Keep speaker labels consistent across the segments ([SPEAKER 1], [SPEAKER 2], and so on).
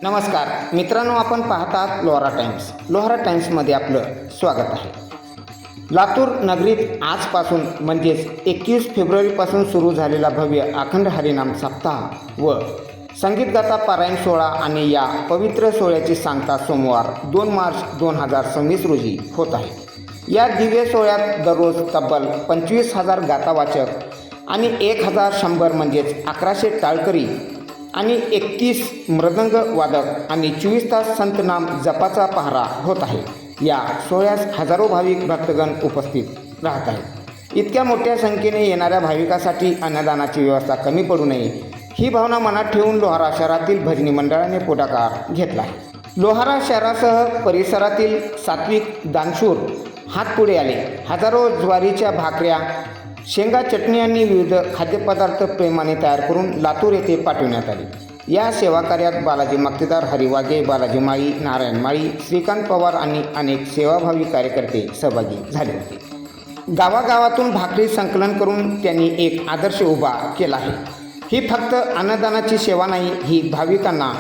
[SPEAKER 1] नमस्कार मित्रांनो, आपण पाहतात लोहारा टाइम्स. लोहारा टाइम्समध्ये आपलं स्वागत आहे. लातूर नगरीत आजपासून म्हणजेच 21 फेब्रुवारीपासून सुरू झालेला भव्य अखंड हरिनाम सप्ताह व संगीतगाथा पारायण सोहळा आणि या पवित्र सोहळ्याची सांगता सोमवार 2 मार्च 2026 रोजी होत आहे. या दिव्य सोहळ्यात दररोज तब्बल 25,000 गातावाचक आणि 1,100 म्हणजेच 1100 टाळकरी आणि 31 मृदंग वादक आणि 24 तास संतनाम जपाचा पहारा होत आहे. या सोहळ्यास हजारो भाविक भक्तगण उपस्थित राहत आहेत. इतक्या मोठ्या संख्येने येणाऱ्या भाविकांसाठी अन्नदानाची व्यवस्था कमी पडू नये ही भावना मनात ठेवून लोहारा शहरातील भजनी मंडळाने पुढाकार घेतला आहे. लोहारा शहरासह परिसरातील सात्विक दानशूर हात पुढे आले. हजारो ज्वारीच्या भाकऱ्या, शेंगा चटणी आणि विविध खाद्यपदार्थ प्रेमाने तयार करून लातूर येथे पाठविण्यात आले. या सेवाकार्यात बालाजी मक्तेदार, हरी वाघे, बालाजी माळी, नारायण माळी, श्रीकांत पवार आणि अनेक सेवाभावी कार्यकर्ते सहभागी झाले होते. गावागावातून भाकरी संकलन करून त्यांनी एक आदर्श उभा केला आहे. ही फक्त अन्नदानाची सेवा नाही, ही भाविकांना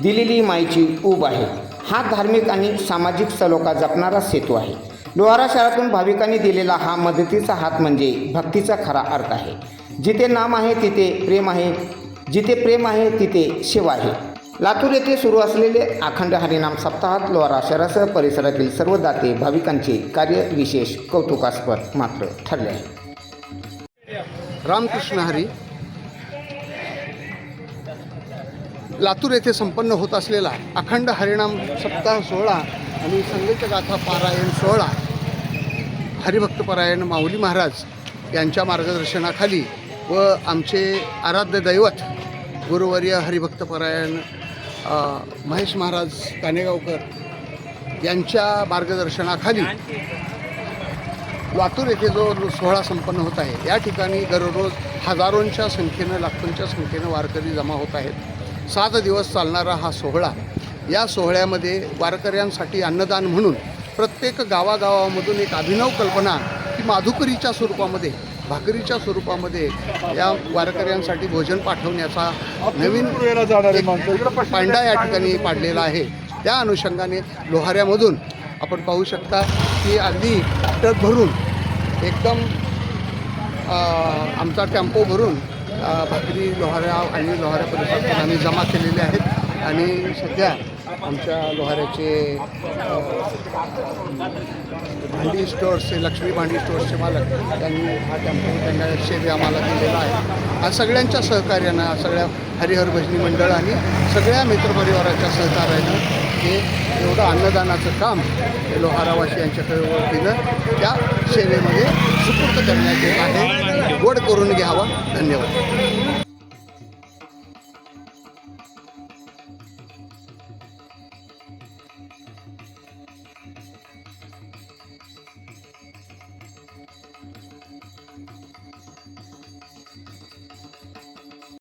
[SPEAKER 1] दिलेली मायेची ऊब आहे. हा धार्मिक आणि सामाजिक सलोखा जपणारा सेतू आहे. लोहारा शहरातून भाविकांनी दिलेला हा मदतीचा हात म्हणजे भक्तीचा खरा अर्थ आहे. जिथे नाम आहे तिथे प्रेम आहे, जिथे प्रेम आहे तिथे सेवा आहे. लातूर येथे सुरू असलेले अखंड हरिनाम सप्ताहात लोहारा शहरासह परिसरातील सर्व दाते भाविकांचे कार्य विशेष कौतुकास्पद मात्र ठरले आहे.
[SPEAKER 2] रामकृष्ण हरी. लातूर येथे संपन्न होत असलेला अखंड हरिनाम सप्ताह सोहळा आणि संगीतगाथा पारायण सोहळा हरिभक्तपरायण माऊली महाराज यांच्या मार्गदर्शनाखाली व आमचे आराध्य दैवत गुरुवर्य हरिभक्तपरायण महेश महाराज कानेगावकर यांच्या मार्गदर्शनाखाली लातूर येथे जो सोहळा संपन्न होत आहे, या ठिकाणी दररोज हजारोंच्या संख्येनं, लाखोंच्या संख्येनं वारकरी जमा होत आहेत. 7 दिवस चालणारा हा सोहळा, या सोहळ्यामध्ये वारकऱ्यांसाठी अन्नदान म्हणून प्रत्येक गावागावामधून एक अभिनव कल्पना की माधुकरीच्या स्वरूपामध्ये, भाकरीच्या स्वरूपामध्ये या वारकऱ्यांसाठी भोजन पाठवण्याचा नवीन पांडा या ठिकाणी पाडलेला आहे. त्या अनुषंगाने लोहाऱ्यामधून आपण पाहू शकता की अगदी ट्रक भरून एकदम आमचा टेम्पो भरून भाकरी लोहाऱ्या आणि लोहाऱ्या परिसरात आम्ही जमा केलेले आहेत. आणि सध्या आमच्या लोहाऱ्याचे भांडी स्टोअर्सचे, लक्ष्मी भांडी स्टोअर्सचे मालक त्यांनी हा टेम्पो त्यांना सेवे आम्हाला दिलेला आहे. आज सगळ्यांच्या सहकार्यानं, सगळ्या हरिहर भजनी मंडळ आणि सगळ्या मित्रपरिवाराच्या सहकार्यानं हे एवढं अन्नदानाचं काम हे लोहारावासियांच्या वतीनं त्या सेवेमध्ये सुपूर्द करण्यात येत आहे. गोड करून घ्यावा. धन्यवाद.